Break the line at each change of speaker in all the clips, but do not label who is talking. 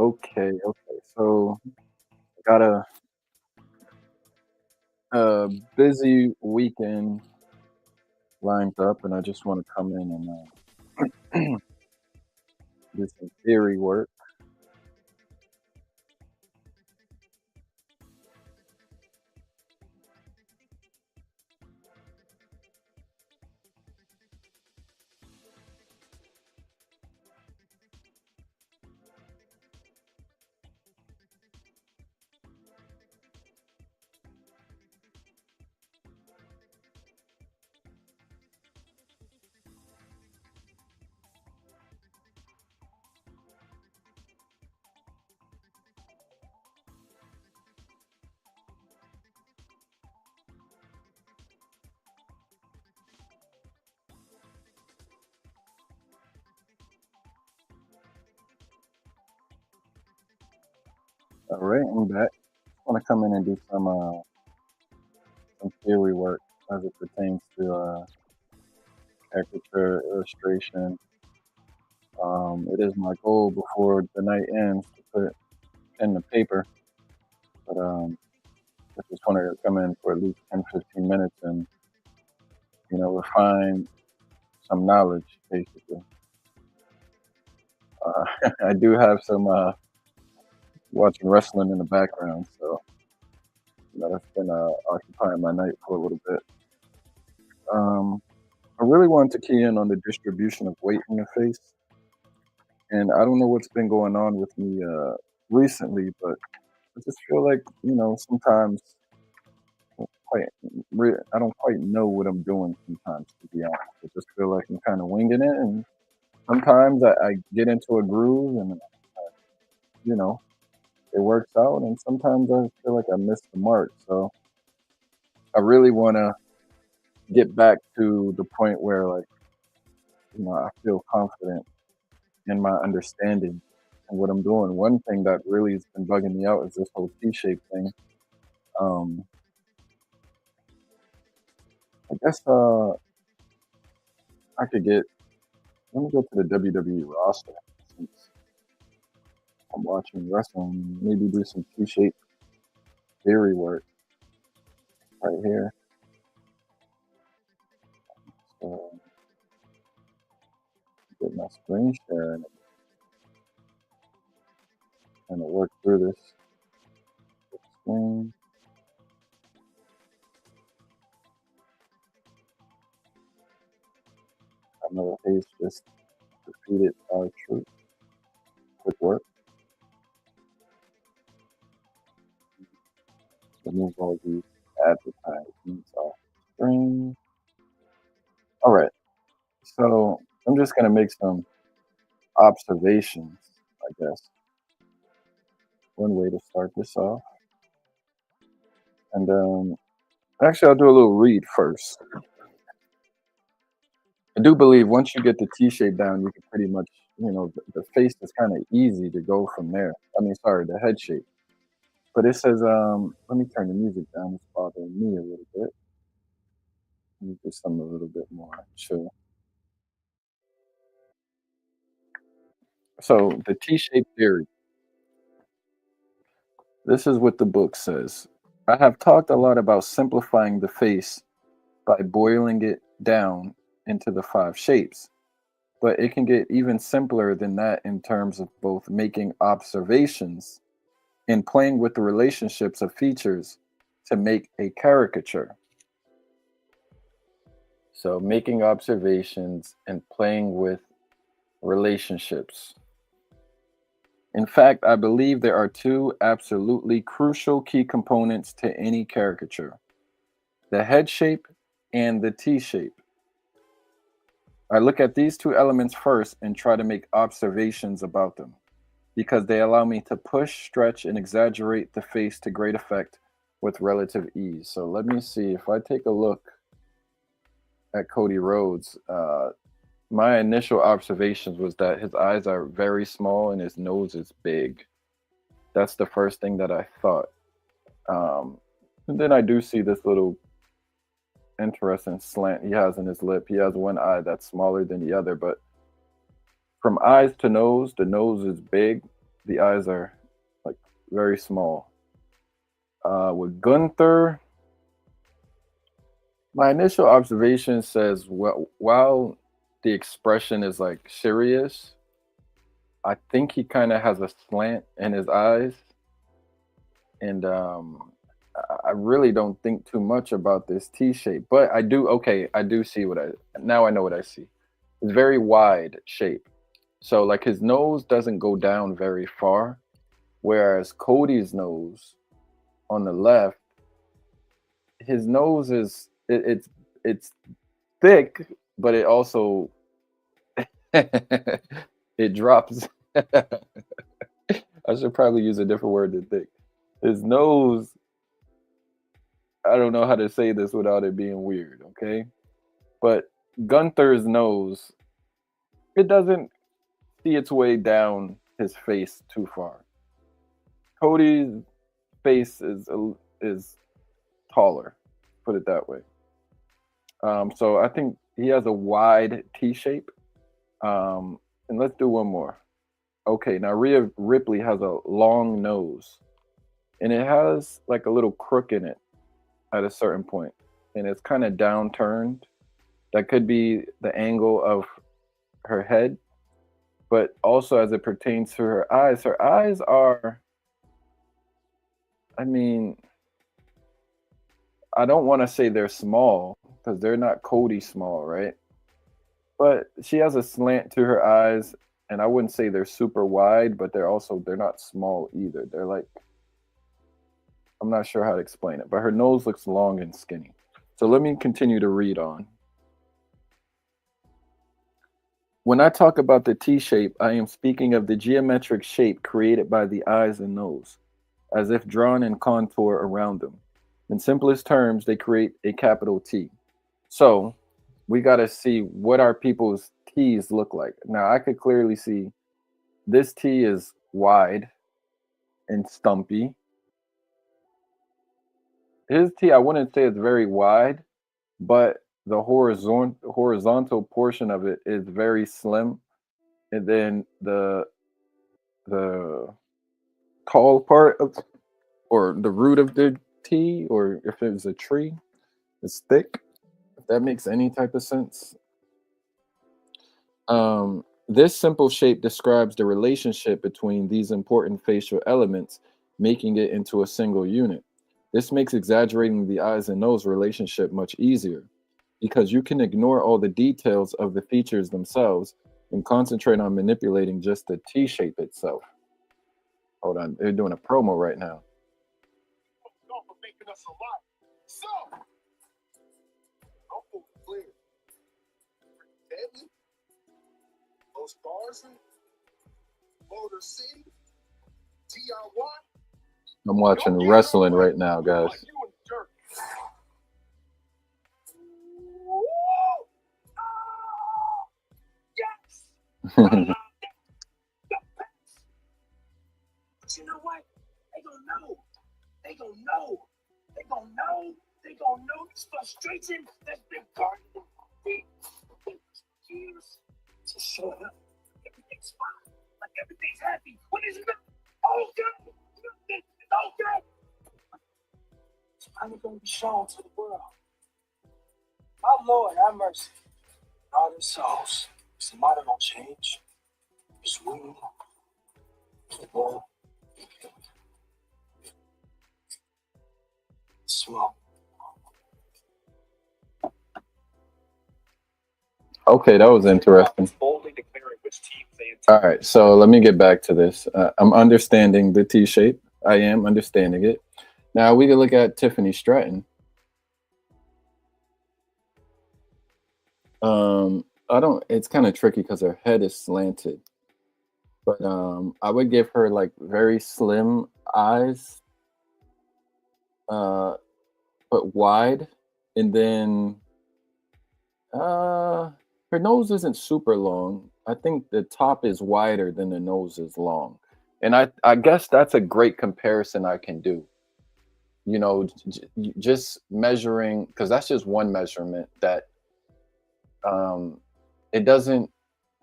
Okay. So got a busy weekend lined up, and I just want to come in and do some theory work. All right, I'm back. Want to come in and do some theory work as it pertains to caricature illustration. It is my goal before the night ends to put pen to paper, but I just want to come in for at least 10, 15 minutes and refine some knowledge, basically. I do have some watching wrestling in the background, so that's been occupying my night for a little bit. Um, I really wanted to key in on the distribution of weight in the face, and I don't know what's been going on with me recently, but I just feel like sometimes quite I don't quite know what I'm doing sometimes. To be honest, I just feel like I'm kind of winging it, and sometimes I get into a groove, and you know it works out, and sometimes I feel like I miss the mark. So I really want to get back to the point where I feel confident in my understanding and what I'm doing. One thing that really has been bugging me out is this whole T-shape thing. Um, I guess I could get. Let me go to the WWE roster since I'm watching wrestling. Maybe do some T-shape theory work right here. So get my screen share and work through this screen. Another Hayes just defeated our truth. Good work. Remove all these advertisements off screen. All right. So I'm just gonna make some observations, I guess. One way to start this off. And actually I'll do a little read first. I do believe once you get the T shape down, you can pretty much, the face is kind of easy to go from there. I mean, sorry, the head shape. But it says, let me turn the music down. It's bothering me a little bit. Let me do something a little bit more chill. So the T shape theory. This is what the book says. I have talked a lot about simplifying the face by boiling it down into the five shapes, but it can get even simpler than that in terms of both making observations and playing with the relationships of features to make a caricature. So, making observations and playing with relationships. In fact, I believe there are two absolutely crucial key components to any caricature: the head shape and the T shape. I look at these two elements first and try to make observations about them because they allow me to push, stretch, and exaggerate the face to great effect with relative ease. So let me see if I take a look at Cody Rhodes. My initial observations was that his eyes are very small and his nose is big. That's the first thing that I thought. Um, and then I do see this little interesting slant he has in his lip. He has one eye that's smaller than the other, but from eyes to nose, the nose is big, the eyes are like very small. With Gunther, my initial observation says, well, while the expression is like serious, I think he kind of has a slant in his eyes, and I really don't think too much about this T shape. But I do. Okay, I do see what I now. I know what I see. It's very wide shape. So like his nose doesn't go down very far, whereas Cody's nose on the left, his nose it's thick, but it also it drops. I should probably use a different word than thick. His nose, I don't know how to say this without it being weird, okay? But Gunther's nose, it doesn't see its way down his face too far. Cody's face is taller, put it that way. So I think he has a wide T shape. And let's do one more. Okay, now Rhea Ripley has a long nose, and it has like a little crook in it at a certain point, and it's kind of downturned. That could be the angle of her head, but also as it pertains to her eyes are, I mean, I don't want to say they're small because they're not Cody small, right? But she has a slant to her eyes, and I wouldn't say they're super wide, but they're not small either. They're like, I'm not sure how to explain it, but her nose looks long and skinny. So let me continue to read on. When I talk about the T shape, I am speaking of the geometric shape created by the eyes and nose, as if drawn in contour around them. In simplest terms, they create a capital T. So we got to see what our people's T's look like. Now, I could clearly see this T is wide and stumpy. His T, I wouldn't say it's very wide, but the horizontal portion of it is very slim, and then the tall part of, or the root of the T, or if it was a tree, is thick. If that makes any type of sense. This simple shape describes the relationship between these important facial elements, making it into a single unit. This makes exaggerating the eyes and nose relationship much easier because you can ignore all the details of the features themselves and concentrate on manipulating just the T shape itself. Hold on, they're doing a promo right now. Those bars in Motor City, DIY. I'm watching wrestling right now, guys. Yes. But you know what? They gonna know. They gonna know. They gonna know. They gonna know this frustration that's been guarding years. To show up, everything's fine, like everything's happy. When it's not okay, it's okay. It's finally gonna be shown to the world. My Lord, have mercy. All their souls. It's the matter don't change. It's we, people, smoke. Okay, that was interesting. All right, so let me get back to this. I'm understanding the T shape. I am understanding it. Now we can look at Tiffany Stratton. I don't. It's kind of tricky because her head is slanted, but I would give her like very slim eyes, but wide, and then her nose isn't super long. I think the top is wider than the nose is long. And I guess that's a great comparison I can do. You know, just measuring, because that's just one measurement that it doesn't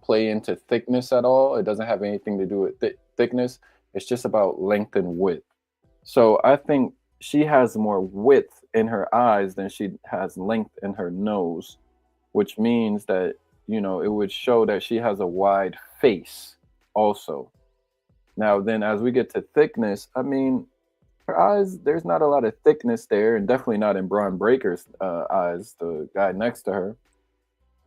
play into thickness at all. It doesn't have anything to do with thickness. It's just about length and width. So I think she has more width in her eyes than she has length in her nose, which means that, it would show that she has a wide face also. Now, then as we get to thickness, I mean, her eyes, there's not a lot of thickness there, and definitely not in Braun Breaker's eyes, the guy next to her.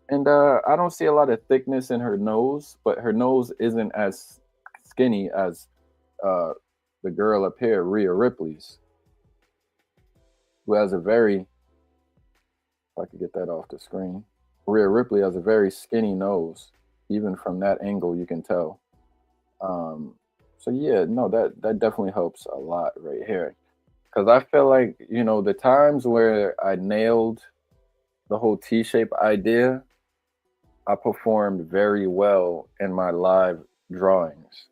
And I don't see a lot of thickness in her nose, but her nose isn't as skinny as uh, the girl up here, Rhea Ripley's, who has a very, if I could get that off the screen, Rhea Ripley has a very skinny nose. Even from that angle, you can tell. Um, so yeah, no, that definitely helps a lot right here. Because I feel like, the times where I nailed the whole T-shape idea, I performed very well in my live drawings.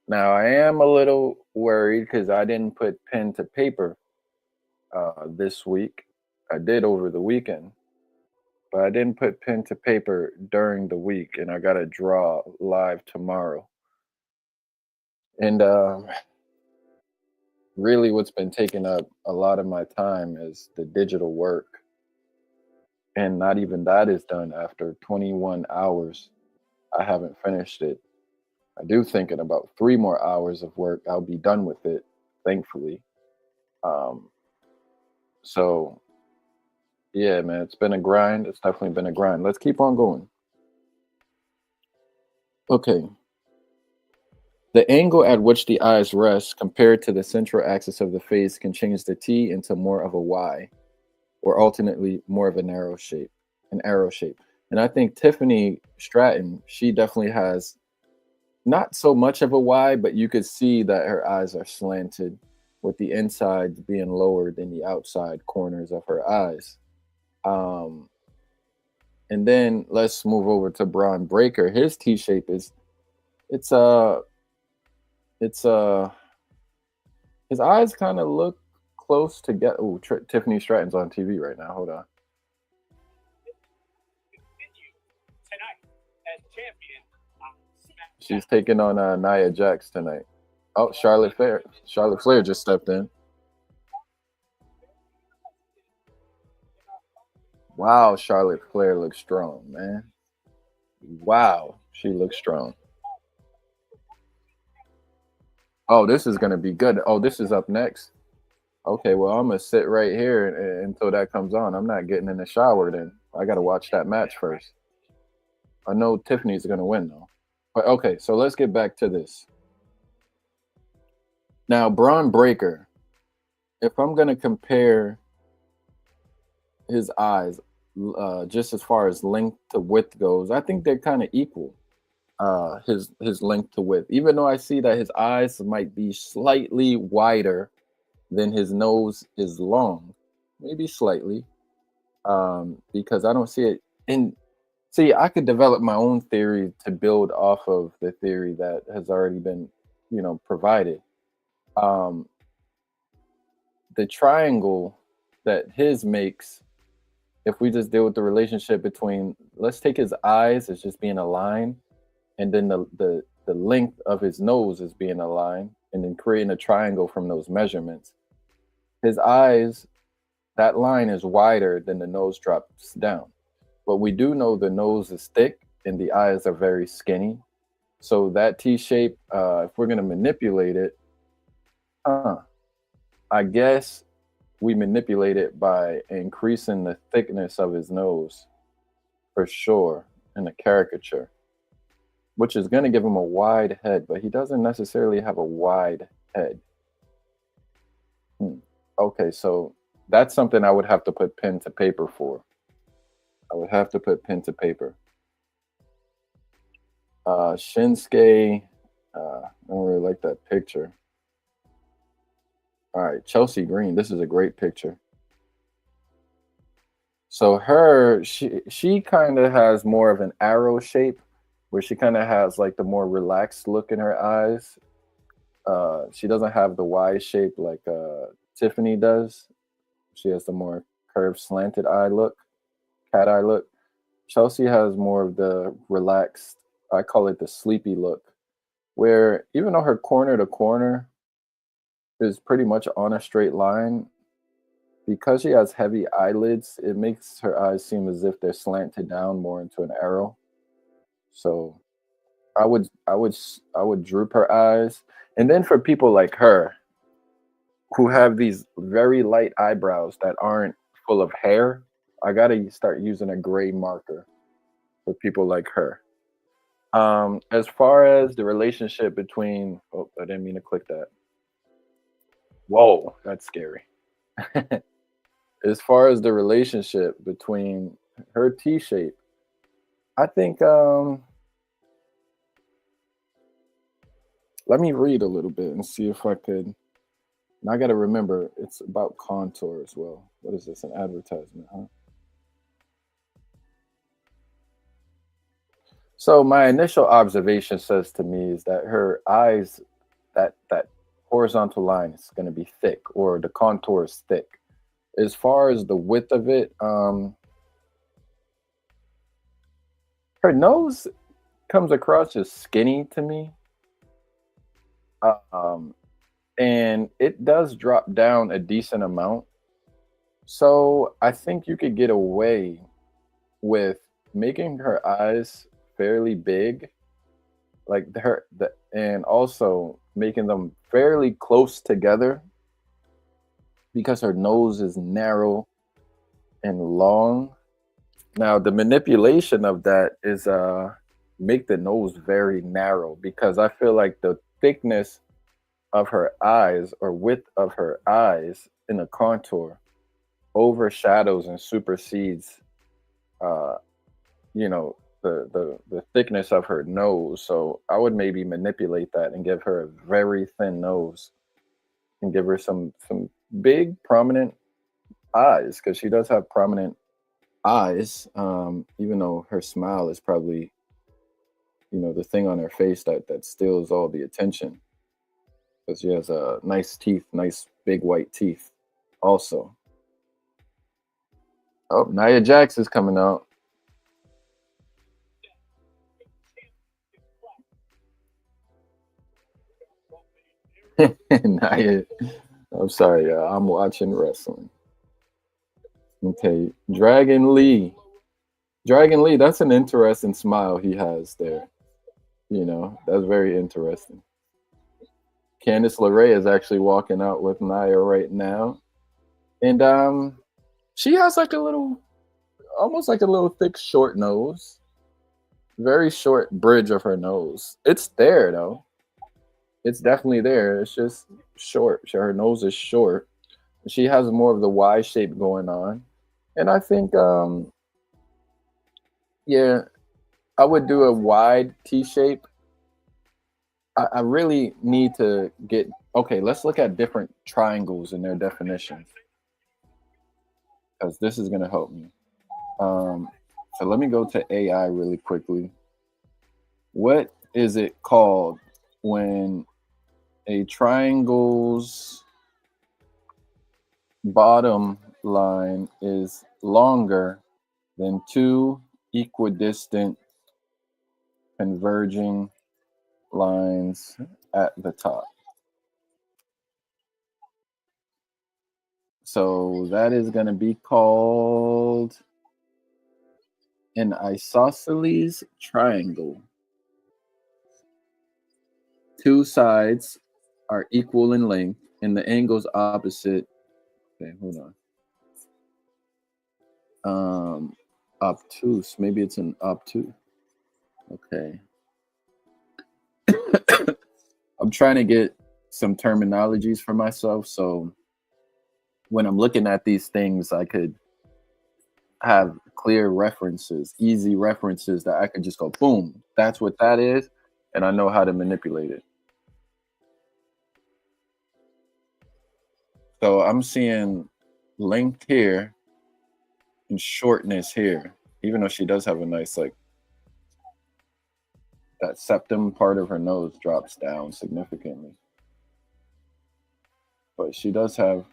Now I am a little worried because I didn't put pen to paper this week. I did over the weekend, but I didn't put pen to paper during the week, and I got to draw live tomorrow. And really, what's been taking up a lot of my time is the digital work, and not even that is done after 21 hours. I haven't finished it. I do think in about 3 more hours of work, I'll be done with it, thankfully. Um, so yeah, man, it's been a grind. It's definitely been a grind. Let's keep on going. Okay. The angle at which the eyes rest compared to the central axis of the face can change the T into more of a Y, or alternately more of an arrow shape. And I think Tiffany Stratton, she definitely has not so much of a Y, but you could see that her eyes are slanted, with the inside being lower than the outside corners of her eyes. Um, and then let's move over to Braun Breaker. His T shape is it's it's his eyes kind of look close to get. Oh, Tiffany Stratton's on TV right now. Hold on. She's taking on Nia Jax tonight. Oh, Charlotte Flair. Charlotte Flair just stepped in. Wow, Charlotte Flair looks strong, man. Wow, she looks strong. Oh, this is gonna be good. Oh, this is up next. Okay, well, I'm gonna sit right here until that comes on. I'm not getting in the shower then. I gotta watch that match first. I know Tiffany's gonna win though. But okay, so let's get back to this. Now, Braun Breaker, if I'm gonna compare his eyes, just as far as length to width goes, I think they're kind of equal. His length to width, even though I see that his eyes might be slightly wider than his nose is long, maybe slightly, because I don't see it. And see, I could develop my own theory to build off of the theory that has already been, provided. Um, the triangle that his makes, if we just deal with the relationship between, let's take his eyes as just being a line, and then the length of his nose is being a line, and then creating a triangle from those measurements. His eyes, that line is wider than the nose drops down. But we do know the nose is thick and the eyes are very skinny. So that T shape, if we're gonna manipulate it, I guess we manipulate it by increasing the thickness of his nose for sure in the caricature, which is going to give him a wide head, but he doesn't necessarily have a wide head. Okay, so that's something I would have to put pen to paper for. I would have to put pen to paper. Shinsuke, I don't really like that picture. All right, Chelsea Green. This is a great picture. So she kind of has more of an arrow shape, where she kind of has like the more relaxed look in her eyes. She doesn't have the Y shape like Tiffany does. She has the more curved, slanted eye look, cat eye look. Chelsea has more of the relaxed. I call it the sleepy look. where even though her corner to corner is pretty much on a straight line, because she has heavy eyelids, it makes her eyes seem as if they're slanted down more into an arrow. So I would droop her eyes. And then for people like her who have these very light eyebrows that aren't full of hair, I gotta start using a gray marker for people like her. As far as the relationship between, oh, I didn't mean to click that. Whoa, that's scary. As far as the relationship between her T shape, I think let me read a little bit and see if I could. And I got to remember it's about contour as well. What is this? An advertisement, huh? So my initial observation says to me is that her eyes, that horizontal line is going to be thick, or the contour is thick. As far as the width of it, her nose comes across as skinny to me, um, and it does drop down a decent amount. So I think you could get away with making her eyes fairly big, like and also making them fairly close together because her nose is narrow and long. Now the manipulation of that is make the nose very narrow, because I feel like the thickness of her eyes, or width of her eyes in the contour, overshadows and supersedes uh the thickness of her nose. So I would maybe manipulate that and give her a very thin nose and give her some big prominent eyes, because she does have prominent eyes, even though her smile is probably, the thing on her face that steals all the attention, because she has nice teeth, nice big white teeth also. Oh, Nia Jax is coming out. Nia, I'm sorry, I'm watching wrestling. Okay, Dragon Lee. Dragon Lee, that's an interesting smile he has there. That's very interesting. Candice LeRae is actually walking out with Nia right now. And she has like a little, almost like a little thick, short nose. Very short bridge of her nose. It's there though. It's definitely there. It's just short. Her nose is short. She has more of the Y shape going on. And I think, yeah, I would do a wide T shape. I really need to get, okay, let's look at different triangles and their definitions, because this is going to help me. So let me go to AI really quickly. What is it called when a triangle's bottom line is longer than two equidistant converging lines at the top? So that is going to be called an isosceles triangle. Two sides are equal in length and the angles opposite. Okay, hold on. Obtuse. Maybe it's an obtuse. Okay. I'm trying to get some terminologies for myself, so when I'm looking at these things, I could have clear references, easy references that I could just go, boom, that's what that is, and I know how to manipulate it. So I'm seeing length here and shortness here, even though she does have a nice, like, that septum part of her nose drops down significantly. But she does have,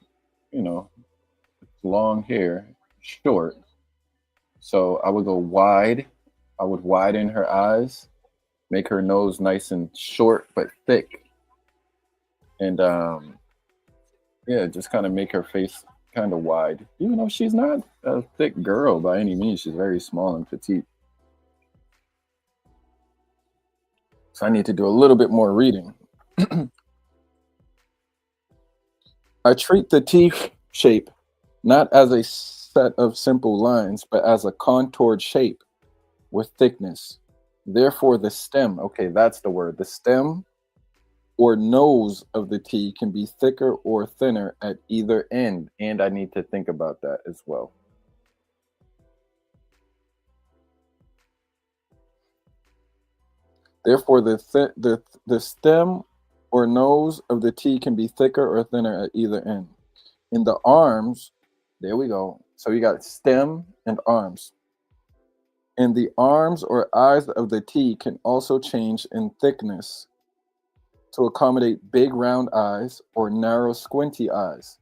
you know, long hair, short. So I would go wide. I would widen her eyes. make her nose nice and short but thick, and yeah, just kind of make her face kind of wide. Even though she's not a thick girl by any means, she's very small and petite. So I need to do a little bit more reading. I treat the teeth shape not as a set of simple lines, but as a contoured shape with thickness. Therefore, the stem, okay, that's the word, the stem or nose of the T can be thicker or thinner at either end. And I need to think about that as well. Therefore, the stem or nose of the T can be thicker or thinner at either end. In the arms, there we go. So you got stem and arms. And the arms or eyes of the T can also change in thickness to accommodate big round eyes or narrow squinty eyes.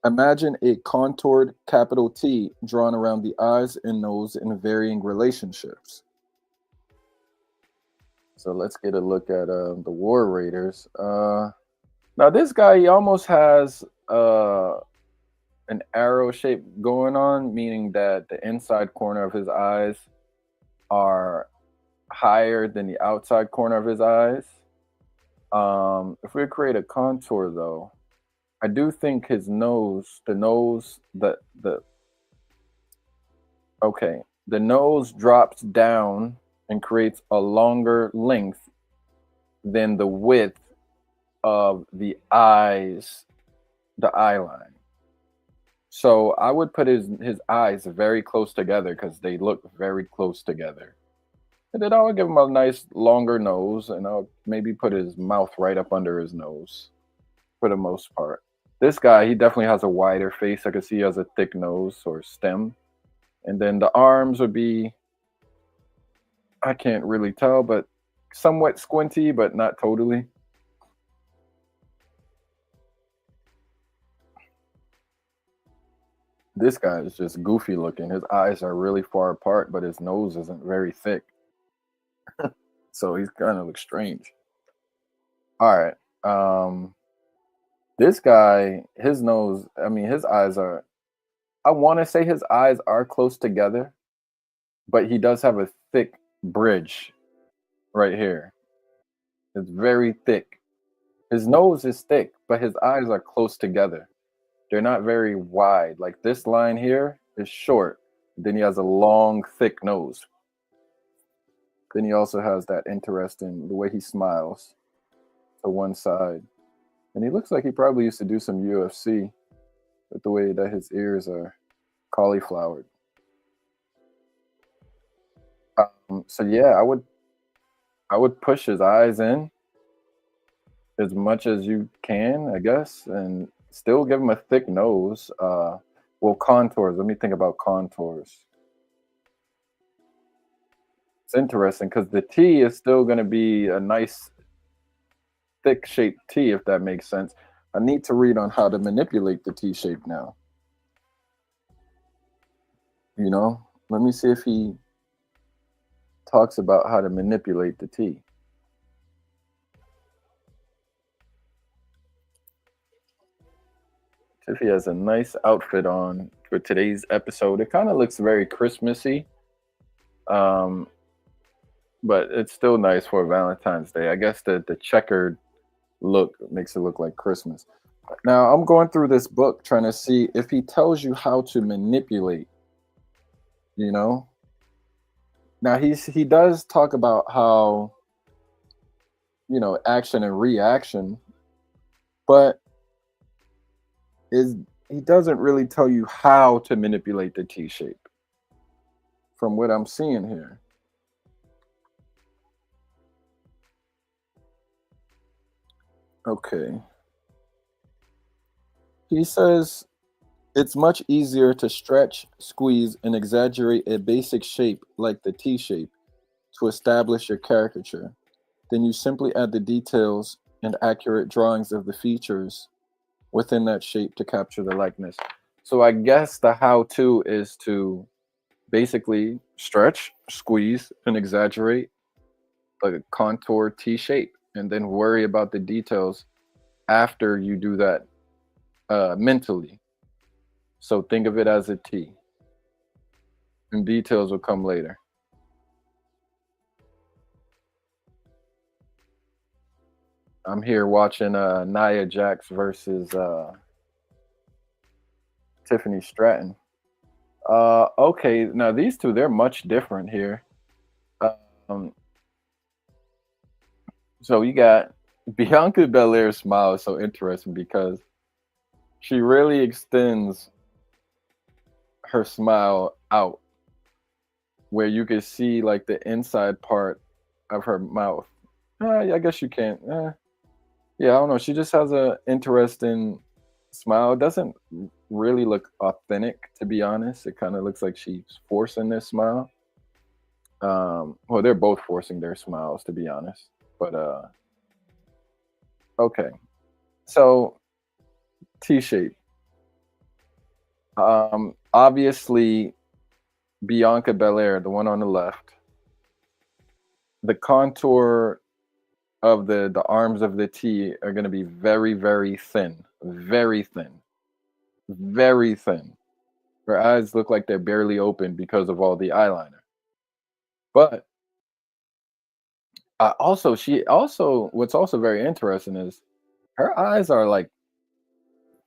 Imagine a contoured capital T drawn around the eyes and nose in varying relationships. So let's get a look at the War Raiders. Now this guy, he almost has an arrow shape going on, meaning that the inside corner of his eyes are higher than the outside corner of his eyes. If we create a contour though, I do think his nose, the nose drops down and creates a longer length than the width of the eyes, the eye line. So I would put his eyes very close together because they look very close together. And then I would give him a nice longer nose, and I'll maybe put his mouth right up under his nose for the most part. This guy, he definitely has a wider face. I can see he has a thick nose or stem. And then the arms would be, I can't really tell, but somewhat squinty, but not totally. This guy is just goofy looking. His eyes are really far apart, but his nose isn't very thick. So he's kind of looks strange. All right. This guy, his nose, I mean, his eyes are, I want to say his eyes are close together, but he does have a thick bridge right here. It's very thick. His nose is thick, but his eyes are close together. They're not very wide. Like this line here is short. Then he has a long, thick nose. Then he also has that interesting, the way he smiles to one side. And he looks like he probably used to do some UFC with the way that his ears are cauliflowered. So yeah, I would push his eyes in as much as you can, I guess, and still give him a thick nose. Well, contours. Let me think about contours. It's interesting because the T is still going to be a nice thick shaped T, if that makes sense. I need to read on how to manipulate the T shape now. You know, let me see if he talks about how to manipulate the T. Tiffy has a nice outfit on for today's episode. It kind of looks very Christmassy, um, but it's still nice for Valentine's Day. I guess the checkered look makes it look like Christmas. Now I'm going through this book trying to see if he tells you how to manipulate. You know, now he does talk about how, you know, action and reaction, but is he doesn't really tell you how to manipulate the T shape from what I'm seeing here. Okay. He says it's much easier to stretch, squeeze, and exaggerate a basic shape like the T shape to establish your caricature. Then you simply add the details and accurate drawings of the features within that shape to capture the likeness. So I guess the how-to is to basically stretch, squeeze, and exaggerate a contour T shape, and then worry about the details after you do that mentally. So think of it as a T, and details will come later. I'm here watching Nia Jax versus Tiffany Stratton. Okay, now these two, they're much different here. Um, so you got Bianca Belair's smile is so interesting because she really extends her smile out, where you can see like the inside part of her mouth. Yeah, I guess you can't. Yeah, I don't know. She just has a interesting smile. It doesn't really look authentic, to be honest. It kind of looks like she's forcing this smile. Well, they're both forcing their smiles, to be honest. But okay. So T shape. Obviously Bianca Belair, the one on the left. The contour of the arms of the T are going to be very, very thin, very thin, very thin. Her eyes look like they're barely open because of all the eyeliner. But she also, what's also very interesting is her eyes are like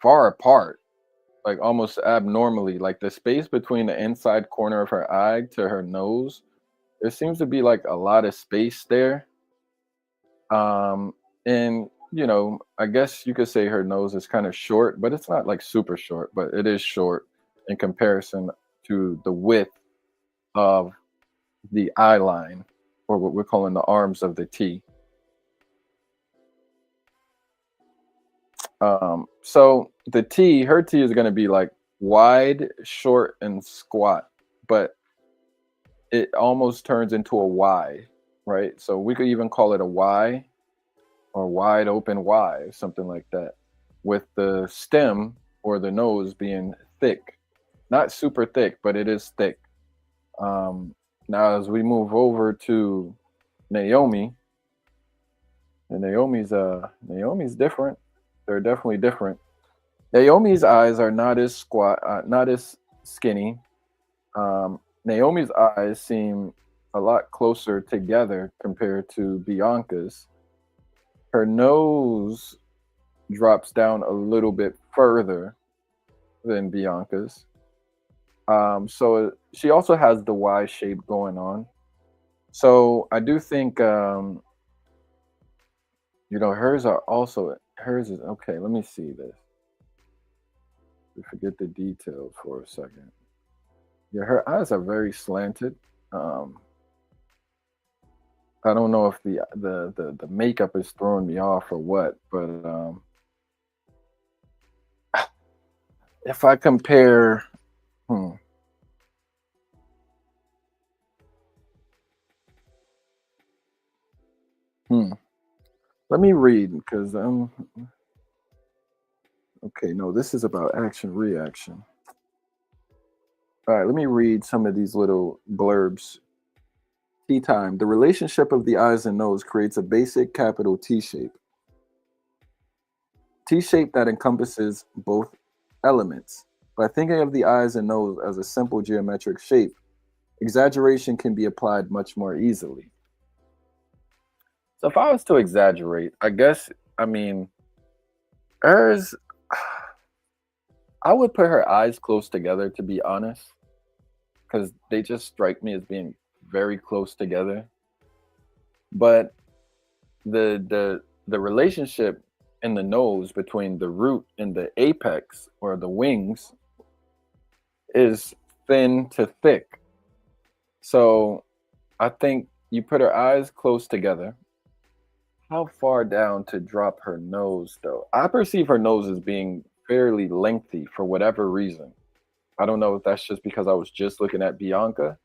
far apart, like almost abnormally. Like the space between the inside corner of her eye to her nose, there seems to be like a lot of space there. Um, and I guess you could say her nose is kind of short, but it's not like super short, but it is short in comparison to the width of the eye line, or what we're calling the arms of the T. So the T, her T is going to be like wide, short, and squat, but it almost turns into a Y, right? So we could even call it a Y or wide open Y, something like that, with the stem or the nose being thick, not super thick, but it is thick. Now, as we move over to Naomi, and Naomi's different. They're definitely different. Naomi's eyes are not as not as skinny. Naomi's eyes seem a lot closer together compared to Bianca's. Her nose drops down a little bit further than Bianca's. So she also has the Y shape going on. So I do think hers is okay. Let me see this. We forget the details for a second. Yeah, her eyes are very slanted. Um, I don't know if the makeup is throwing me off or what, but if I compare, hmm, hmm, let me read because okay. No, this is about action reaction. All right, let me read some of these little blurbs. T time. The relationship of the eyes and nose creates a basic capital T shape. T shape that encompasses both elements. By thinking of the eyes and nose as a simple geometric shape, exaggeration can be applied much more easily. So if I was to exaggerate, I guess, I mean, hers, I would put her eyes close together, to be honest, because they just strike me as being very close together. But the relationship in the nose between the root and the apex or the wings is thin to thick. So I think you put her eyes close together. How far down to drop her nose, though? I perceive her nose as being fairly lengthy for whatever reason. I don't know if that's just because I was just looking at Bianca,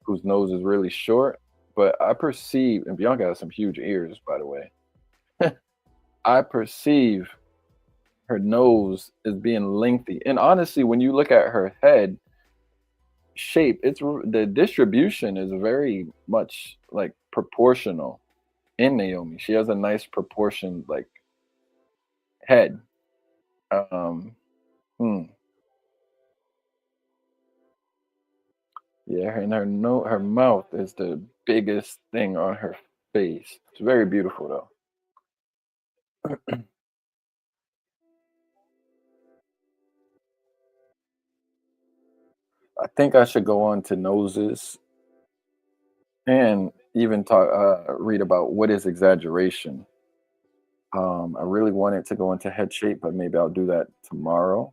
whose nose is really short, but I perceive, and Bianca has some huge ears, by the way. I perceive her nose as being lengthy. And honestly, when you look at her head shape, the distribution is very much like proportional in Naomi. She has a nice proportioned like head. Um, hmm. Yeah, and her mouth is the biggest thing on her face. It's very beautiful though. I think I should go on to noses and even talk read about what is exaggeration. I really wanted to go into head shape, but maybe I'll do that tomorrow.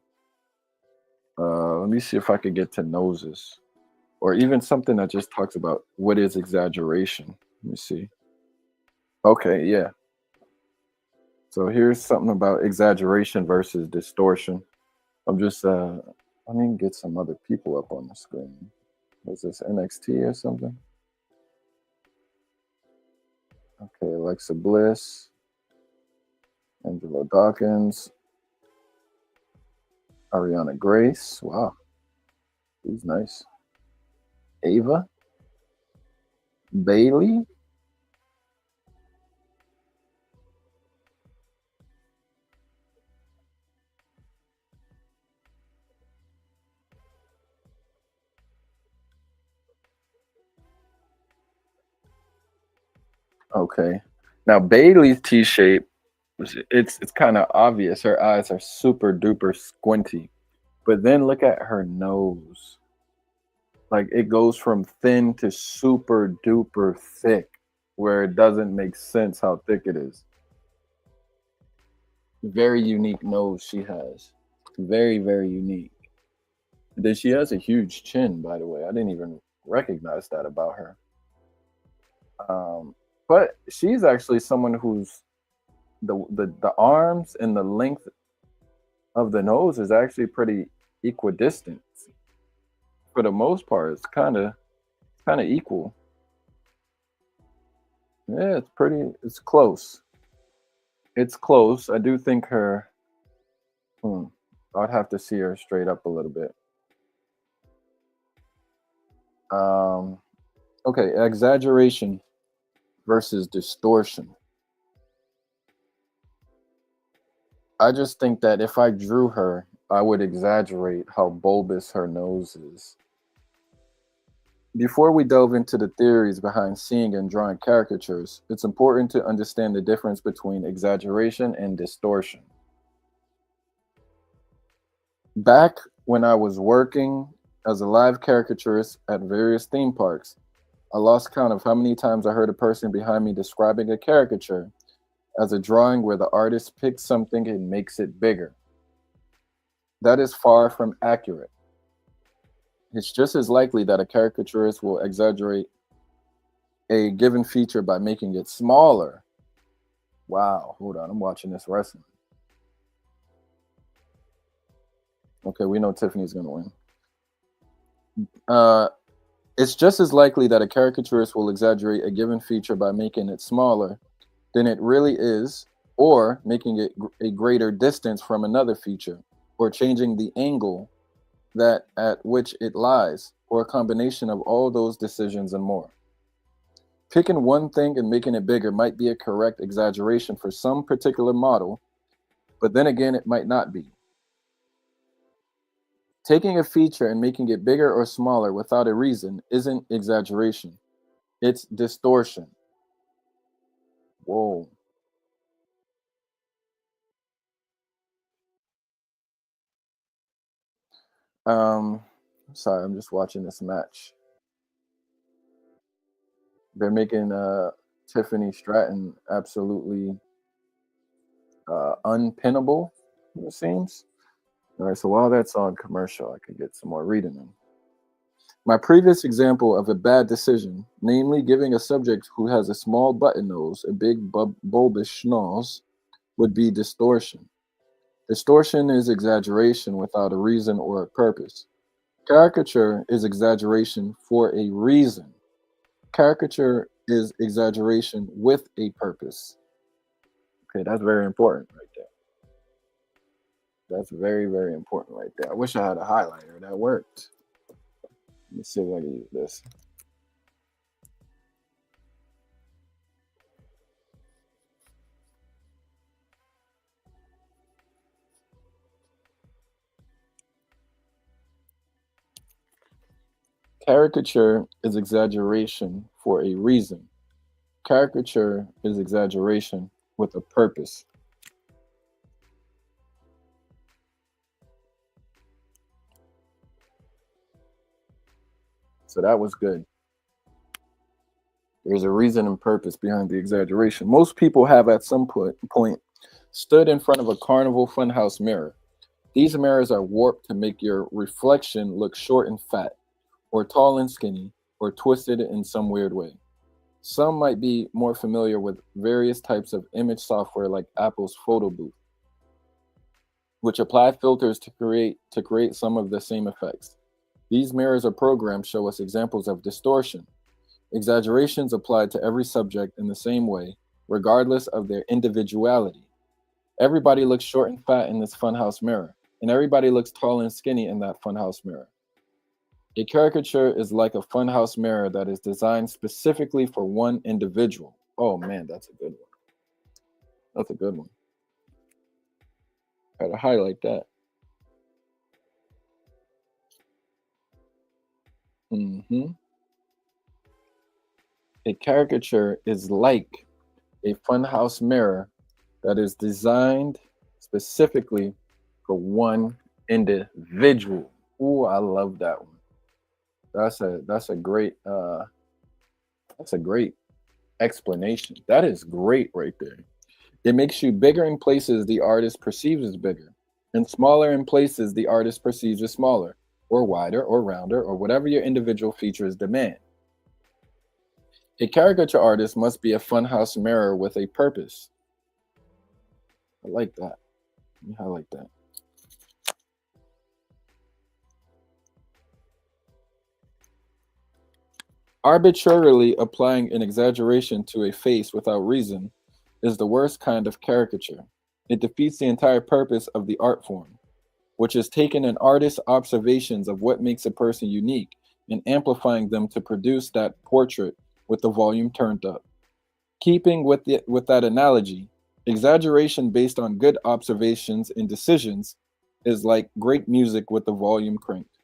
Let me see if I could get to noses or even something that just talks about what is exaggeration. Let me see. Okay, yeah. So here's something about exaggeration versus distortion. I'm just let me get some other people up on the screen. Was this NXT or something? Okay, Alexa Bliss, Angelo Dawkins, Ariana Grace. Wow, he's nice. Ava, Bailey. Okay. Now Bailey's T shape, it's kind of obvious. Her eyes are super duper squinty. But then look at her nose. Like it goes from thin to super duper thick, where it doesn't make sense how thick it is. Very unique nose she has. Very, very unique. Then she has a huge chin, by the way. I didn't even recognize that about her. Um, but she's actually someone who's the arms and the length of the nose is actually pretty equidistant for the most part. It's kind of equal. Yeah, it's pretty. It's close. It's close. I do think her. Hmm, I'd have to see her straight up a little bit. Um, okay, exaggeration versus distortion. I just think that if I drew her, I would exaggerate how bulbous her nose is. Before we delve into the theories behind seeing and drawing caricatures, it's important to understand the difference between exaggeration and distortion. Back when I was working as a live caricaturist at various theme parks, I lost count of how many times I heard a person behind me describing a caricature as a drawing where the artist picks something and makes it bigger. That is far from accurate. It's just as likely that a caricaturist will exaggerate a given feature by making it smaller. Wow, hold on, I'm watching this wrestling. Okay, we know Tiffany's gonna win. Uh, it's just as likely that a caricaturist will exaggerate a given feature by making it smaller than it really is, or making it a greater distance from another feature, or changing the angle that at which it lies, or a combination of all those decisions and more. Picking one thing and making it bigger might be a correct exaggeration for some particular model, but then again, it might not be. Taking a feature and making it bigger or smaller without a reason isn't exaggeration, it's distortion. Whoa. Um, sorry, I'm just watching this match. They're making Tiffany Stratton absolutely unpinnable, it seems. All right, so while that's on commercial, I could get some more reading in. My previous example of a bad decision, namely giving a subject who has a small button nose a big bulbous schnoz, would be distortion. Distortion is exaggeration without a reason or a purpose. Caricature is exaggeration for a reason. Caricature is exaggeration with a purpose. Okay, that's very important right there. That's very, very important right there. I wish I had a highlighter that worked. Let me see if I can use this. Caricature is exaggeration for a reason. Caricature is exaggeration with a purpose. So that was good. There's a reason and purpose behind the exaggeration. Most people have at some point stood in front of a carnival funhouse mirror. These mirrors are warped to make your reflection look short and fat, or tall and skinny, or twisted in some weird way. Some might be more familiar with various types of image software like Apple's Photo Booth, which apply filters to create some of the same effects. These mirrors or programs show us examples of distortion, exaggerations applied to every subject in the same way, regardless of their individuality. Everybody looks short and fat in this funhouse mirror, and everybody looks tall and skinny in that funhouse mirror. A caricature is like a funhouse mirror that is designed specifically for one individual. Oh man, that's a good one. That's a good one. Gotta highlight that. hmm A caricature is like a funhouse mirror that is designed specifically for one individual. Ooh, I love that one. That's a great explanation. That is great right there. It makes you bigger in places the artist perceives as bigger, and smaller in places the artist perceives as smaller, or wider, or rounder, or whatever your individual features demand. A caricature artist must be a funhouse mirror with a purpose. I like that. Let me highlight that. Arbitrarily applying an exaggeration to a face without reason is the worst kind of caricature. It defeats the entire purpose of the art form, which is taking an artist's observations of what makes a person unique and amplifying them to produce that portrait with the volume turned up. Keeping with that analogy, exaggeration based on good observations and decisions is like great music with the volume cranked.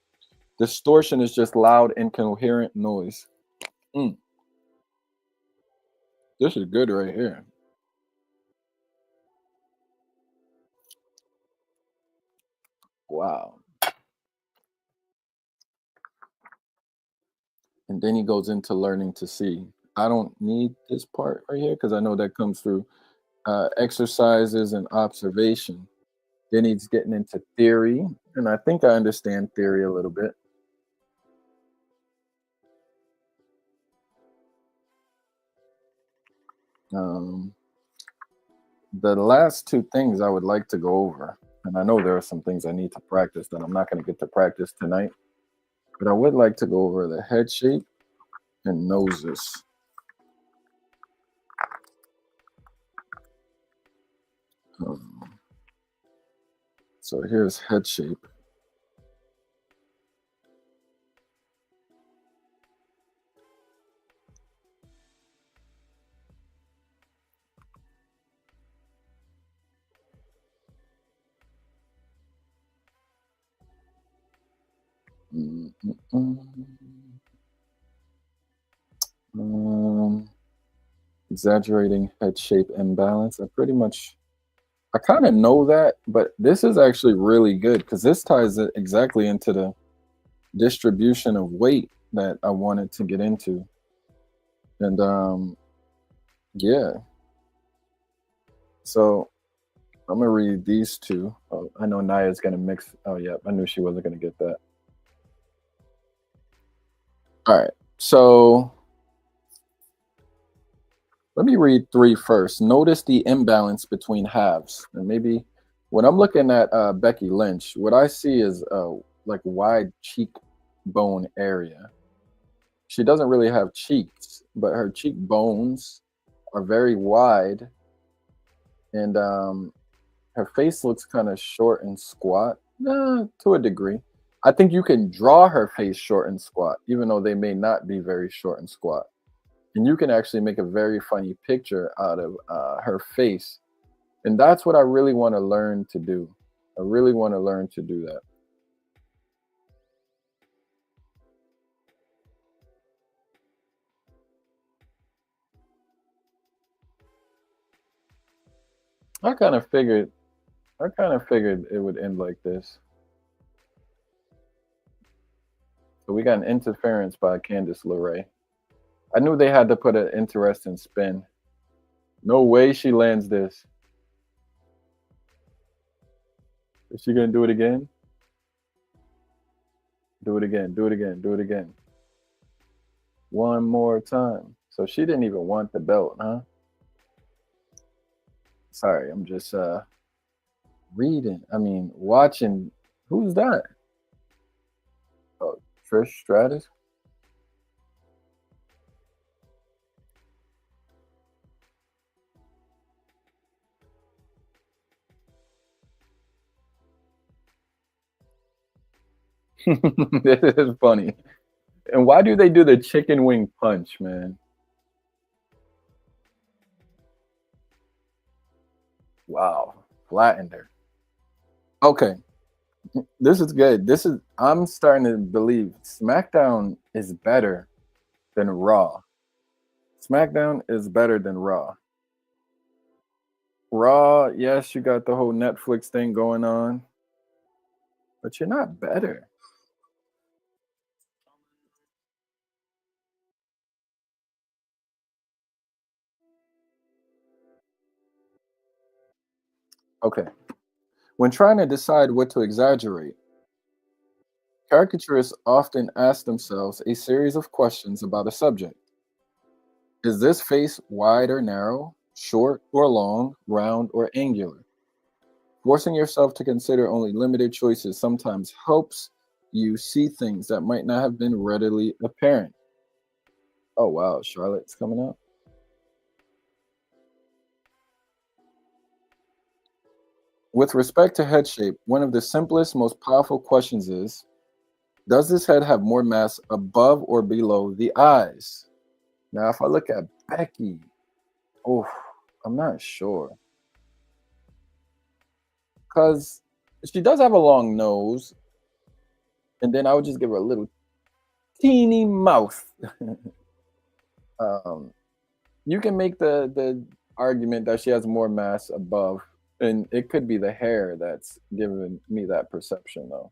Distortion is just loud, incoherent noise. Mm, this is good right here. Wow. And then he goes into learning to see. I don't need this part right here because I know that comes through exercises and observation. Then he's getting into theory, and I think I understand theory a little bit. Um, the last two things I would like to go over, and I know there are some things I need to practice that I'm not going to get to practice tonight, but I would like to go over the head shape and noses. Um, so here's head shape. Mm, mm, mm. Um, exaggerating head shape imbalance. I kind of know that, but this is actually really good because this ties it exactly into the distribution of weight that I wanted to get into. And yeah, so I'm gonna read these two. Oh, I know Naya's gonna mix. Oh yeah, I knew she wasn't gonna get that. All right, so let me read three first. Notice the imbalance between halves, and maybe when I'm looking at Becky Lynch, what I see is like wide cheekbone area. She doesn't really have cheeks, but her cheekbones are very wide, and her face looks kind of short and squat, to a degree. I think you can draw her face short and squat, even though they may not be very short and squat. And you can actually make a very funny picture out of her face. And that's what I really want to learn to do. I really want to learn to do that. I kind of figured. I kind of figured it would end like this. So we got an interference by Candice LeRae. I knew they had to put an interesting spin. No way she lands this. Is she gonna do it again? Do it again. Do it again. Do it again. One more time. So she didn't even want the belt, huh? Sorry, I'm just reading. I mean, watching. Who's that? Oh, Trish Stratus. This is funny. And why do they do the chicken wing punch, man? Wow, flattened her. Okay, this is good. This is I'm starting to believe SmackDown is better than Raw. SmackDown is better than Raw. Raw, yes, you got the whole Netflix thing going on, but you're not better. Okay. When trying to decide what to exaggerate, caricaturists often ask themselves a series of questions about a subject. Is this face wide or narrow, short or long, round or angular? Forcing yourself to consider only limited choices sometimes helps you see things that might not have been readily apparent. Oh, wow. Charlotte's coming up. With respect to head shape, one of the simplest, most powerful questions is: does this head have more mass above or below the eyes? Now, if I look at Becky, oh, I'm not sure. Because she does have a long nose, and then I would just give her a little teeny mouth. um, you can make the argument that she has more mass above, and it could be the hair that's giving me that perception, though.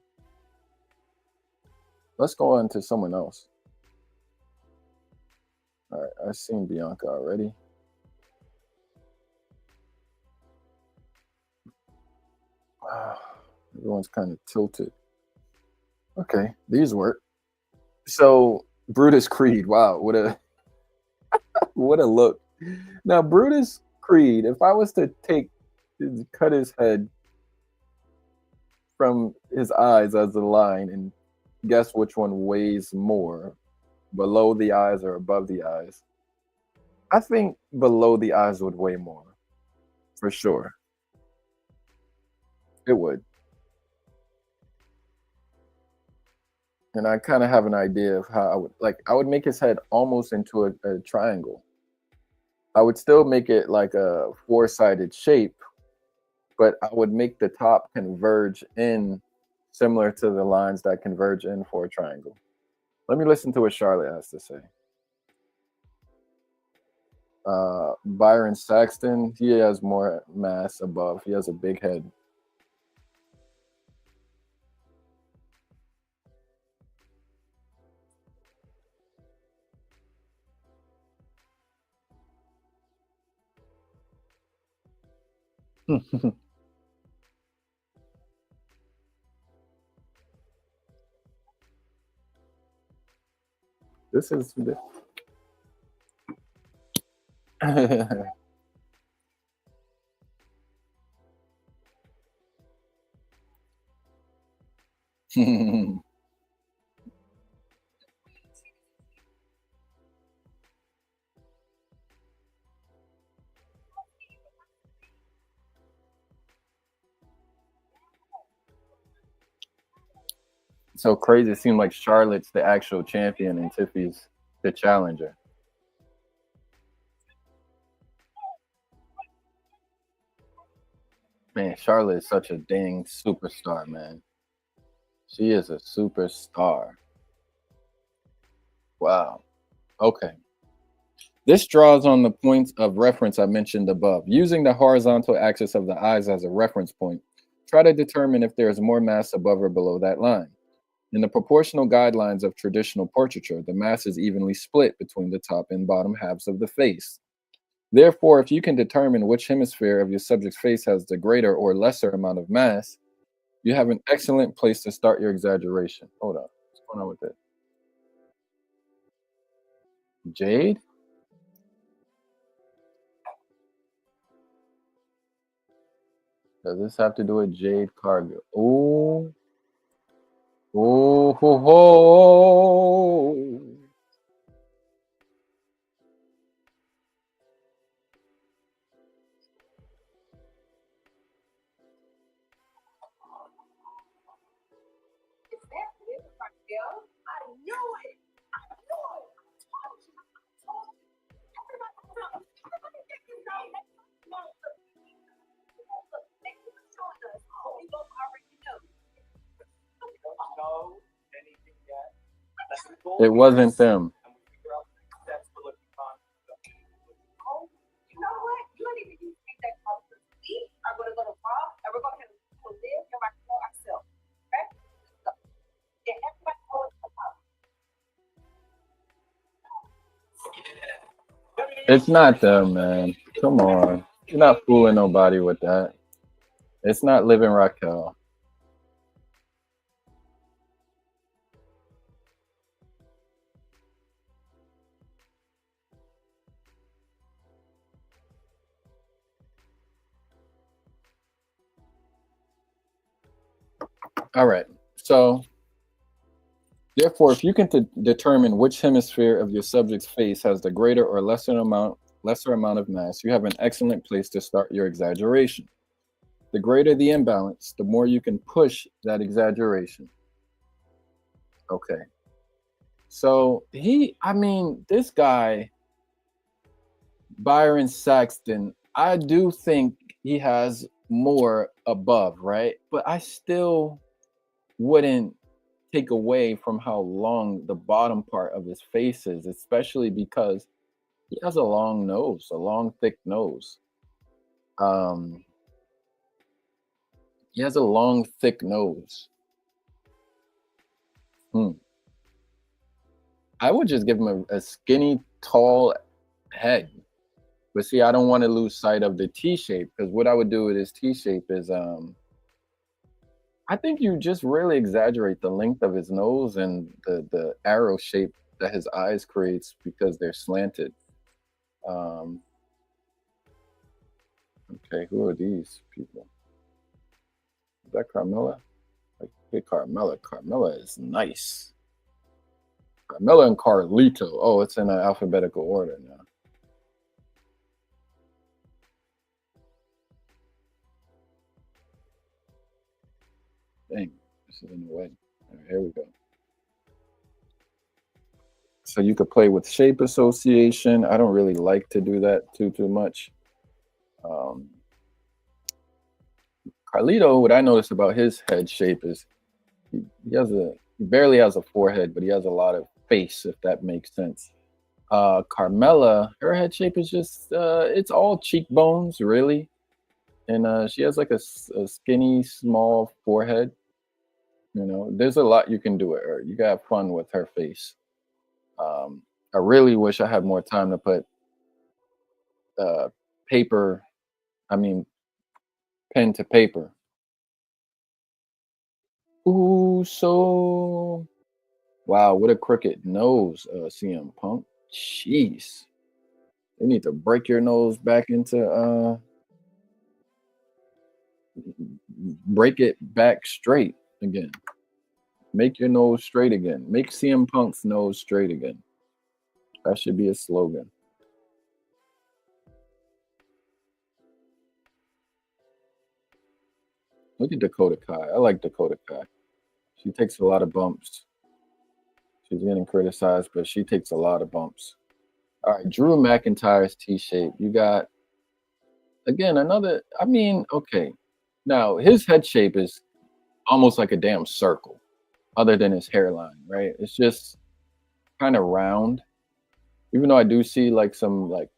Let's go on to someone else. All right, I've seen Bianca already. Everyone's kind of tilted. Okay, these work. So Brutus Creed, wow, what a what a look. Now Brutus Creed, if I was to cut his head from his eyes as a line and guess which one weighs more, below the eyes or above the eyes, I think below the eyes would weigh more for sure. It would. And I kind of have an idea of how I would make his head almost into a triangle. I would still make it like a four-sided shape, but I would make the top converge in similar to the lines that converge in for a triangle. Let me listen to what Charlotte has to say. Byron Saxton, he has more mass above. He has a big head. This is so crazy. It seemed like Charlotte's the actual champion and Tiffy's the challenger. Man, Charlotte is such a dang superstar, man. She is a superstar. Wow. Okay. This draws on the points of reference I mentioned above. Using the horizontal axis of the eyes as a reference point, try to determine if there is more mass above or below that line. In the proportional guidelines of traditional portraiture, the mass is evenly split between the top and bottom halves of the face. Therefore, if you can determine which hemisphere of your subject's face has the greater or lesser amount of mass, you have an excellent place to start your exaggeration. Hold on. What's going on with it? Jade? Does this have to do with Jade Cargill? Oh, oh, ho, ho. It wasn't them. It's not them, man. Come on. You're not fooling nobody with that. It's not Living Raquel. All right. So, therefore, if you can determine which hemisphere of your subject's face has the greater or lesser amount of mass, you have an excellent place to start your exaggeration. The greater the imbalance, the more you can push that exaggeration. Okay. So this guy, Byron Saxton, I do think he has more above, right? But I still wouldn't take away from how long the bottom part of his face is, especially because he has a long nose, a long, thick nose. Um, he has a long, thick nose. Hmm. I would just give him a skinny, tall head. But see, I don't want to lose sight of the T shape because what I would do with his T shape is I think you just really exaggerate the length of his nose and the arrow shape that his eyes creates because they're slanted. Um, okay, who are these people? Is that Carmela? Like, hey, Carmela. Carmela is nice. Carmela and Carlito. Oh, it's in alphabetical order now. Dang, this is in the way. All right, here we go. So you could play with shape association. I don't really like to do that too much. Um, Carlito, what I noticed about his head shape is he barely has a forehead, but he has a lot of face, if that makes sense. Carmela, her head shape is just it's all cheekbones, really, and she has like a skinny, small forehead. You know, there's a lot you can do with her. You got have fun with her face. Um, I really wish I had more time to put uh, paper. I mean, pen to paper. Ooh, so wow, what a crooked nose, CM Punk. Jeez, they need to break your nose back into break it back straight again. Make your nose straight again. Make CM Punk's nose straight again. That should be a slogan. Look at Dakota Kai. I like Dakota Kai. She takes a lot of bumps. She's getting criticized, but she takes a lot of bumps. All right, Drew McIntyre's T shape. You got again another. Okay. Now his head shape is almost like a damn circle, other than his hairline, right? It's just kind of round. Even though I do see like some like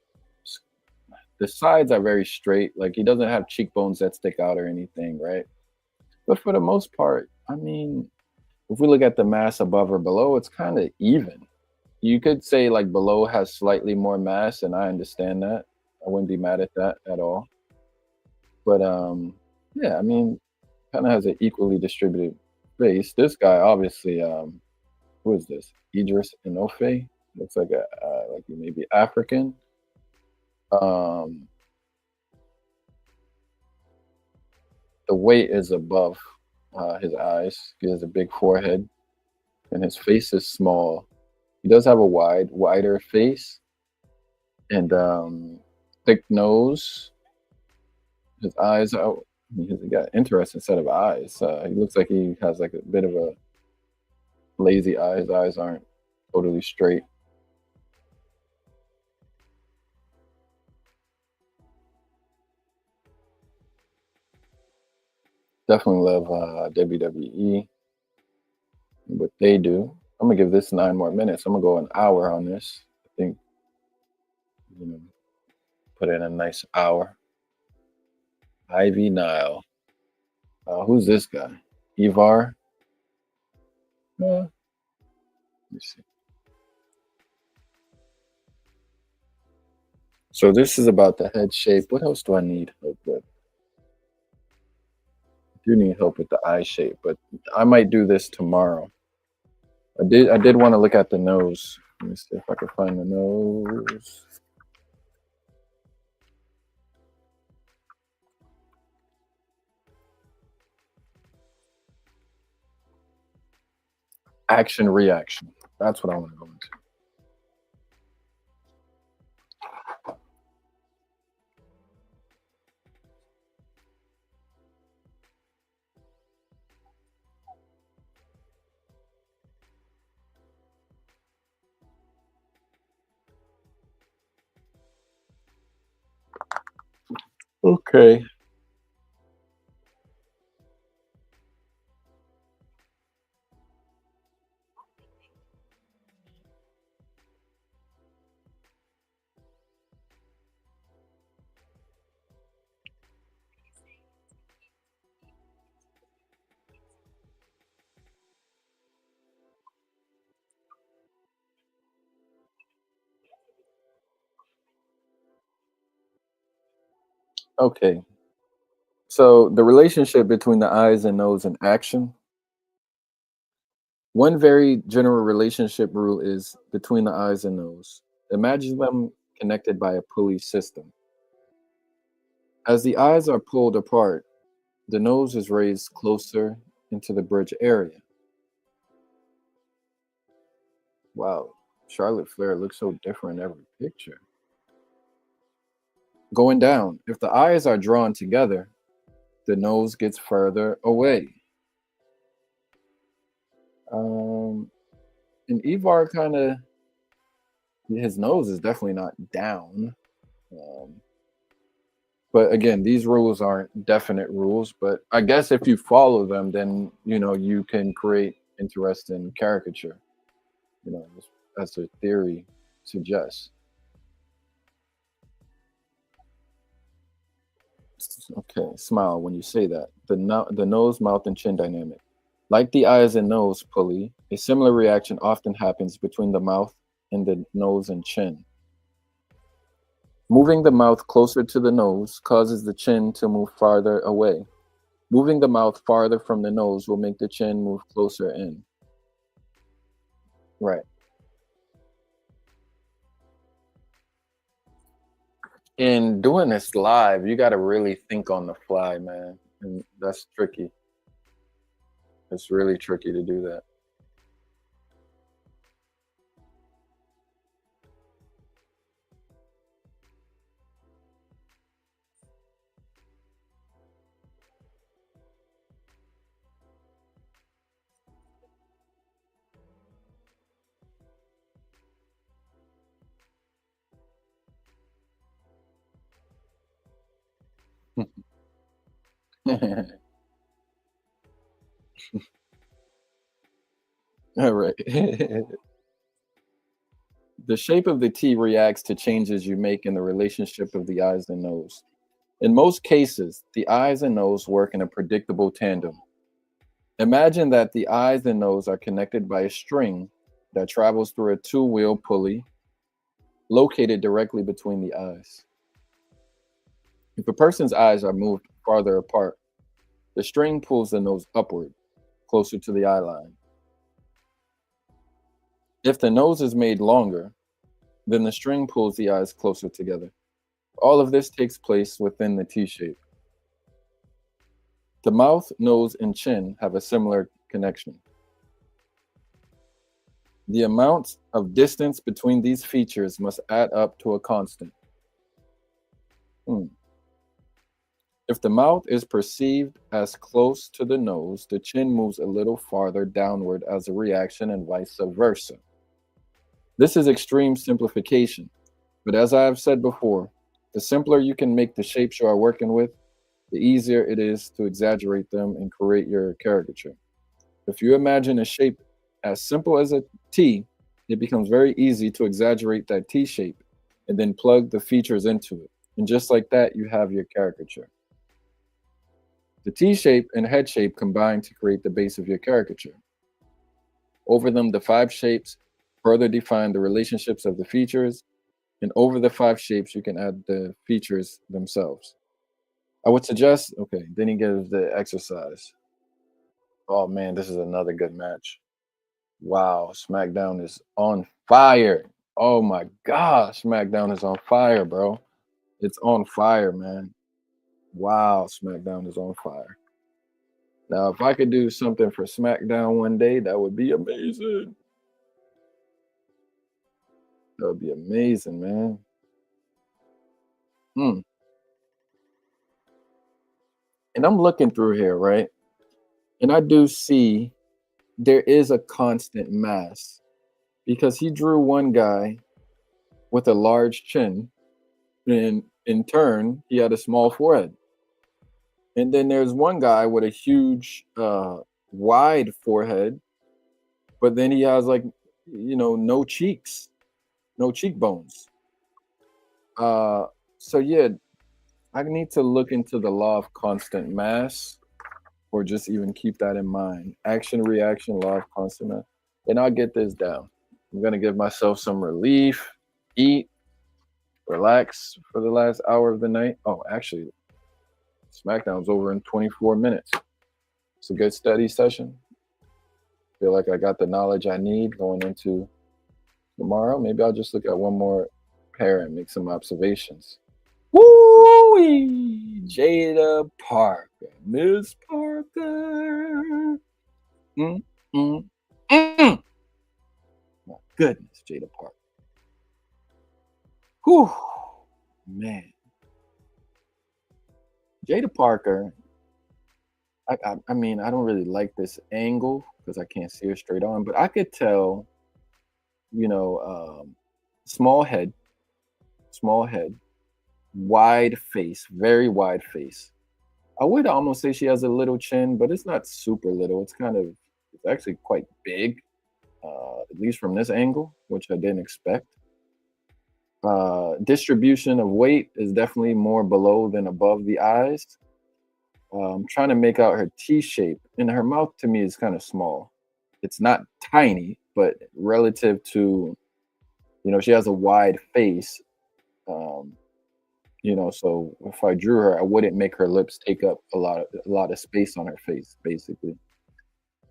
s- the sides are very straight. Like he doesn't have cheekbones that stick out or anything, right? But for the most part, I mean, if we look at the mass above or below, it's kind of even. You could say like below has slightly more mass, and I understand that. I wouldn't be mad at that at all. But yeah, I mean, kind of has an equally distributed face. This guy obviously, who is this? Idris Inofe. Looks like a like maybe African. Um, the weight is above his eyes. He has a big forehead, and his face is small. He does have a wider face, and thick nose. His eyes are. He's got an interesting set of eyes. He looks like he has like a bit of a lazy eye. His eyes aren't totally straight. Definitely love WWE and what they do. I'm gonna give this 9 more minutes. I'm gonna go an hour on this. I think you know, put in a nice hour. Ivy Nile. Who's this guy? Ivar. Let me see. So this is about the head shape. What else do I need help with? I do need help with the eye shape, but I might do this tomorrow. I did want to look at the nose. Let me see if I can find the nose. Action reaction. That's what I want to go into. Okay. Okay. So the relationship between the eyes and nose and action. One very general relationship rule is between the eyes and nose. Imagine them connected by a pulley system. As the eyes are pulled apart, the nose is raised closer into the bridge area. Wow, Charlotte Flair looks so different in every picture. Going down, if the eyes are drawn together, the nose gets further away. Um, and Ivar kind of, his nose is definitely not down. Um, but again, these rules aren't definite rules. But I guess if you follow them, then you can create interesting caricature. You know, as the theory suggests. Okay, smile when you say that. The nose, mouth, and chin dynamic. Like the eyes and nose pulley, a similar reaction often happens between the mouth and the nose and chin. Moving the mouth closer to the nose causes the chin to move farther away. Moving the mouth farther from the nose will make the chin move closer in. Right. In doing this live, you got to really think on the fly, man. And that's tricky. It's really tricky to do that. All right. The shape of the T reacts to changes you make in the relationship of the eyes and nose. In most cases, the eyes and nose work in a predictable tandem. Imagine that the eyes and nose are connected by a string that travels through a two-wheel pulley located directly between the eyes. If a person's eyes are moved farther apart, the string pulls the nose upward, closer to the eye line. If the nose is made longer, then the string pulls the eyes closer together. All of this takes place within the T shape. The mouth, nose, and chin have a similar connection. The amount of distance between these features must add up to a constant. Hmm. If the mouth is perceived as close to the nose, the chin moves a little farther downward as a reaction and vice versa. This is extreme simplification, but as I have said before, the simpler you can make the shapes you are working with, the easier it is to exaggerate them and create your caricature. If you imagine a shape as simple as a T, it becomes very easy to exaggerate that T shape and then plug the features into it. And just like that, you have your caricature. The T shape and head shape combine to create the base of your caricature. Over them, the five shapes further define the relationships of the features, and over the five shapes, you can add the features themselves. I would suggest, okay, then he gives the exercise. Oh man, this is another good match. Wow, SmackDown is on fire. Oh my gosh, SmackDown is on fire, bro. It's on fire, man. Wow, SmackDown is on fire. Now, if I could do something for SmackDown one day, that would be amazing. That would be amazing, man. Hmm. And I'm looking through here, right? And I do see there is a constant mass because he drew one guy with a large chin, and in turn, he had a small forehead. And then there's one guy with a huge, wide forehead, but then he has like, no cheeks, no cheekbones. Uh, so yeah, I need to look into the law of constant mass, or just even keep that in mind. Action, reaction, law of constant mass, and I'll get this down. I'm gonna give myself some relief, eat, relax for the last hour of the night. Oh, actually, SmackDown's over in 24 minutes. It's a good study session. Feel like I got the knowledge I need going into tomorrow. Maybe I'll just look at one more pair and make some observations. Woo! Jada Parker, Miss Parker. Mm, mm, mm. My goodness, Jada Parker. Whew, man. Jada Parker. I mean, I don't really like this angle because I can't see her straight on, but I could tell, you know, small head, small head, wide face, very wide face. I would almost say she has a little chin, but it's not super little. It's actually quite big, at least from this angle, which I didn't expect. Distribution of weight is definitely more below than above the eyes. Trying to make out her T shape, and her mouth to me is kind of small. It's not tiny, but relative to, she has a wide face. Um, so if I drew her, I wouldn't make her lips take up a lot of space on her face. Basically,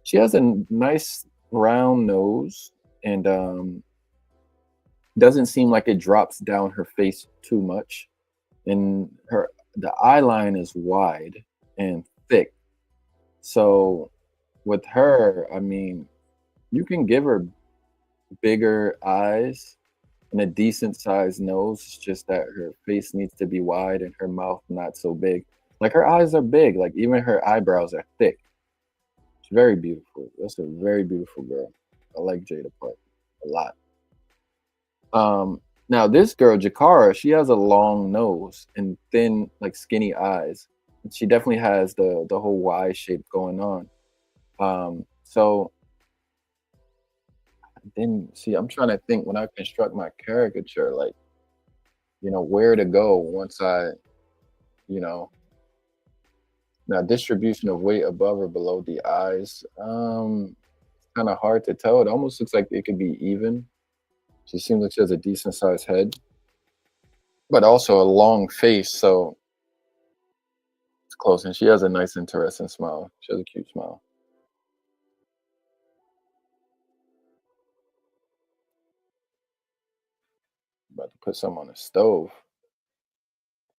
she has a nice round nose, and doesn't seem like it drops down her face too much. And the eye line is wide and thick. So with her, I mean, you can give her bigger eyes and a decent sized nose. It's just that her face needs to be wide and her mouth not so big. Like her eyes are big, like even her eyebrows are thick. She's very beautiful. That's a very beautiful girl. I like Jada Park a lot. Now this girl, Jakara, she has a long nose and thin, like skinny eyes. And she definitely has the whole Y shape going on. So Then see, I'm trying to think when I construct my caricature, like, where to go once you know, now distribution of weight above or below the eyes. Kind of hard to tell. It almost looks like it could be even. She seems like she has a decent sized head, but also a long face, so it's close. And she has a nice, interesting smile. She has a cute smile. About to put some on the stove.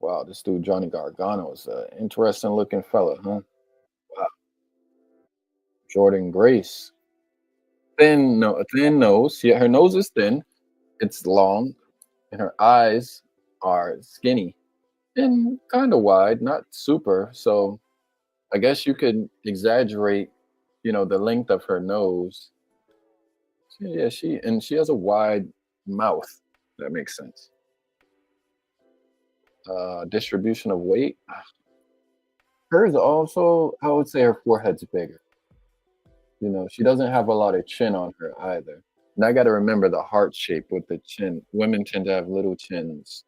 Wow, this dude Johnny Gargano is an interesting looking fella, huh? Wow. Jordan Grace. Thin, no, a thin nose. Yeah, her nose is thin. It's long, and her eyes are skinny and kind of wide, not super. So I guess you could exaggerate, the length of her nose. Yeah, she has a wide mouth. That makes sense. Distribution of weight. Hers also, I would say her forehead's bigger. She doesn't have a lot of chin on her either. And I got to remember the heart shape with the chin. Women tend to have little chins.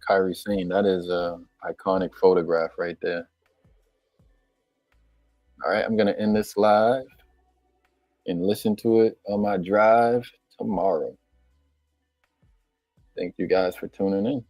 Kyrie Sane, that is a iconic photograph right there. All right, I'm gonna end this live and listen to it on my drive tomorrow. Thank you guys for tuning in.